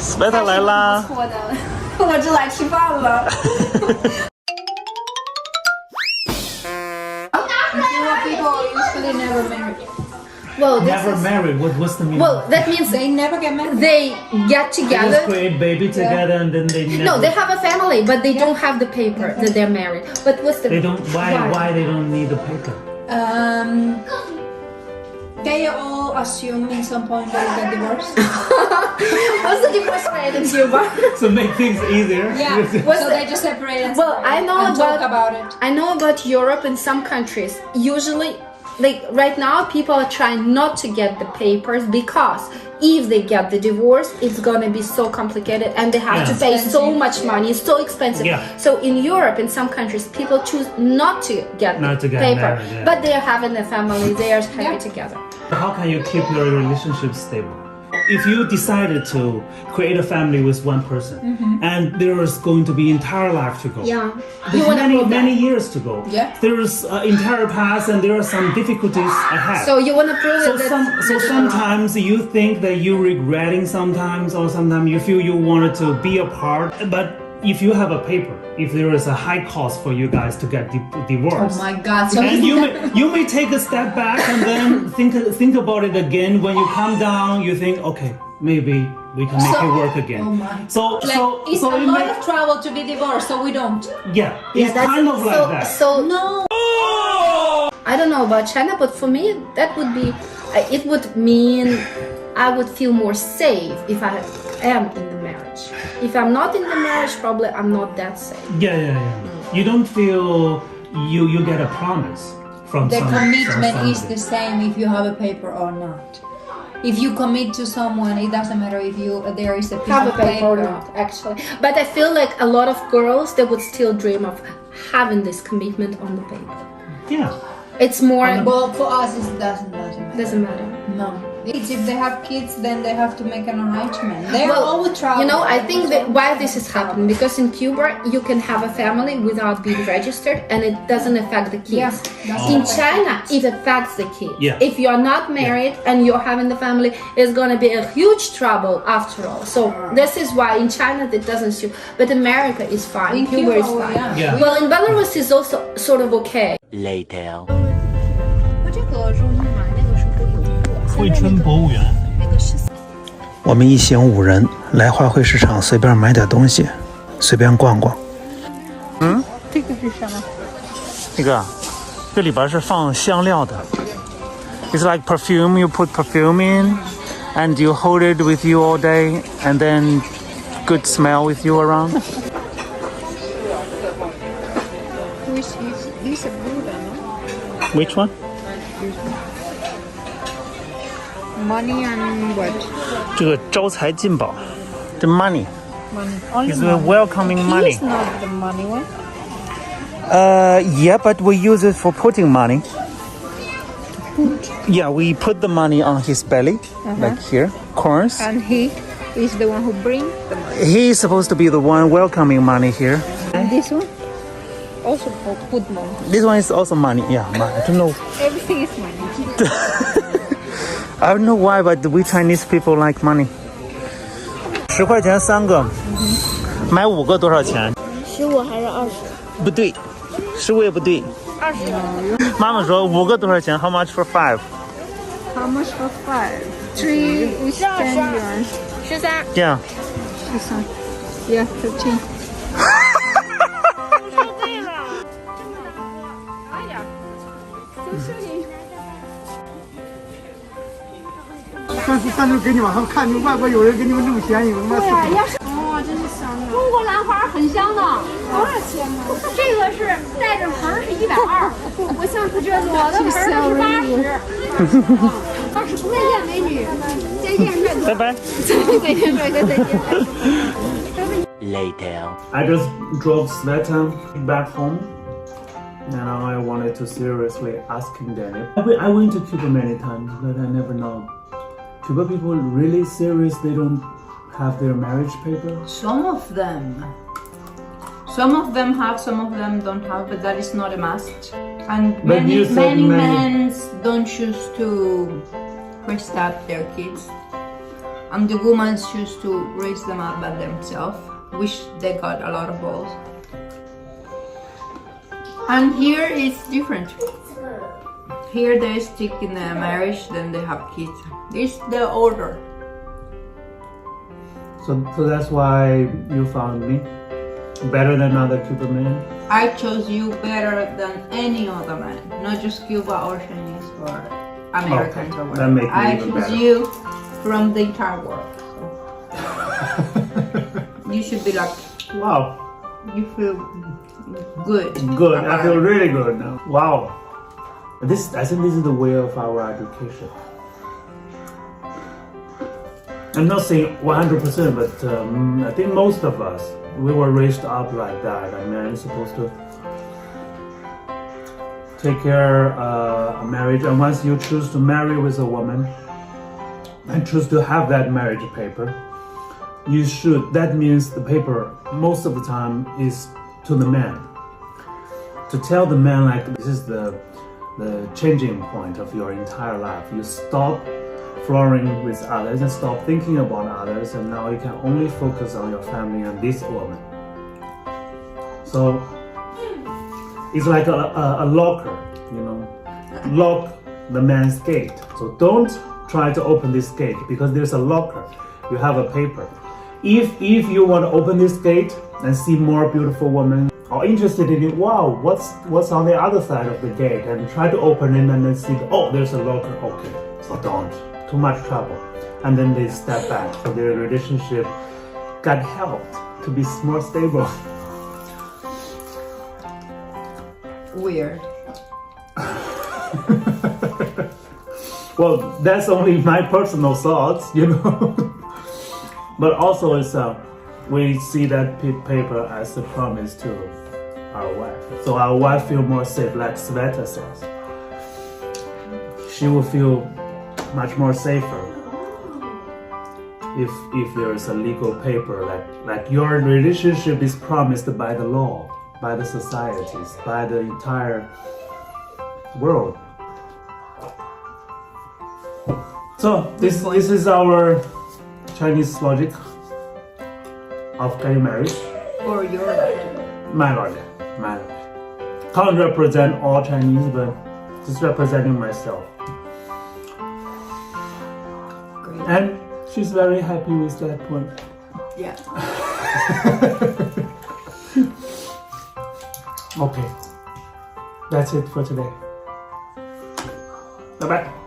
Sveta 来啦！错的，我只来吃饭了。People usually never marry. Well, Never married. What's the meaning? Well, that means They never get married. they get They just together. create baby together and then they never. No, they have a family, but they don't have the paper that they're married. But what's the? They don't. Why they don't need the paper? They all assume in some point they will get divorced. What's the divorce rate in Cuba? So make things easier. Yeah. What's So the- they just separate and Well, I know and talk about it. I know about Europe and some countries. Usually, like right now, people are trying not to get the papers because if they get the divorce, it's gonna be so complicated and they have to pay so much money. It's so expensive. Yeah. So in Europe, in some countries, people choose not to get paper, married, yeah. but they are having a family. They are happy together. How can you keep your relationship stable? If you decided to create a family with one person, and there is going to be entire life to go. Yeah, There's you wanna go many back. years to go. Yeah. There is entire past and there are some difficulties ahead. So you wanna prove So, it that sometimes you think that you're regretting sometimes, or sometimes you feel you wanted to be apart. But if you have a paper, if there is a high cost for you guys to get divorced, Oh my God. So and you may take a step back and then think about it again. When you come down, you think, okay, maybe we can make it work again. Oh my. So It's a it lot may- of trouble to be divorced, so we don't. yeah, it's that's kind of like so, that. So No. I don't know about China, but for me, that would be, it would mean I would feel more safe if I am in the marriage. If I'm not in the marriage, probably I'm not that safe. Yeah. You don't feel you get a promise from The commitment from is the same if you have a paper or not. If you commit to someone, it doesn't matter if there is a piece Have a of paper or not, actually. But I feel like a lot of girls, they would still dream of having this commitment on the paper. Yeah. It's more, Well, for us, it doesn't matter. doesn't matter. No. If they have kids, then they have to make an arrangement. They are all with trouble. You know, I think that why this is happening, because in Cuba you can have a family without being registered and it doesn't affect the kids. Yeah, In China, it affects the kids. Yeah. If you are not married and you're having the family, it's gonna be a huge trouble after all. So this is why in China that doesn't suit, but America is fine. In Cuba is Cuba, fine. Yeah. Well, in Belarus is also sort of okay. Later. 这个容易买，那个是会有货。惠春博物园。那个14。我们一行5人来花卉市场随便买点东西，随便逛逛。这个是什么？这个，这里边是放香料的。It's like perfume. You put perfume in, and you hold it with you all day, and then good smell with you around. Which is this blue one? Which one? Money and what? 这个招财进宝，the money. Money. Only It's a welcoming money. It's not the money one. Yeah, but we use it for putting money. Yeah, we put the money on his belly, like here, corners. And he is the one who brings the money. He is supposed to be the one welcoming money here. And this one also for put money. This one is also money. Yeah, I don't know. Everything is money. I don't know why, but we Chinese people like money. 10块钱3个，买5个多少钱15还是20？不对，15也不对。20。妈妈说5个多少钱 ？How much for 5? How much for 5? 3 is 10 yuan. 13。这样。13。Yeah, 13. 上次给你往上看，你外国有人给你们这么便宜，我他妈是。哦，真是香的。中国兰花很香的。多少钱呢？这个是带着盆儿是120，我上次这我的盆儿是80。再见，美女。再见，帅哥。拜拜。再见，帅哥。再见。 Later. I just drove Sveta back home, and I wanted to seriously asking Danny. I went to Cuba many times, but I never know. Cuba people really serious? They don't have their marriage paper? Some of them. Some of them have, some of them don't have, but that is not a must. And But you said many many. men don't choose to restart their kids. And the women choose to raise them up by themselves. Wish they got a lot of balls. And here it's different. Here they stick in a marriage, then they have kids. This is the order. So that's why you found me better than other Cuban men? I chose you better than any other man, not just Cuba or Chinese or Americans or that makes whatever. me I even chose better. you from the entire world. So. You should be like, Wow. you feel good. Good. I feel really good now. Wow. I think this is the way of our education. I'm not saying 100%, but I think most of us, we were raised up like that. A man is supposed to take care of a marriage, and once you choose to marry with a woman and choose to have that marriage paper, you should. That means the paper most of the time is to the man. To tell the man like this is the changing point of your entire life. You stop flirting with others and stop thinking about others, and now you can only focus on your family and this woman. So it's like a locker, you know, lock the man's gate. So don't try to open this gate because there's a locker. You have a paper. If you want to open this gate and see more beautiful women, or interested in it, wow, what's on the other side of the gate, and try to open it and then see, oh, there's a locker. Okay, so don't. Too much trouble. And then they step back. So their relationship got helped to be more stable. Weird. Well, that's only my personal thoughts, you know. But also it's we see that paper as a promise to our wife. So our wife feel more safe, like Sveta says. She will feel much more safer if there is a legal paper like your relationship is promised by the law, by the societies, by the entire world. So this is our Chinese logic of getting married. Or your life. My logic. Can't represent all Chinese, but just representing myself. Great. And she's very happy with that point. Yeah. Okay. That's it for today. Bye-bye.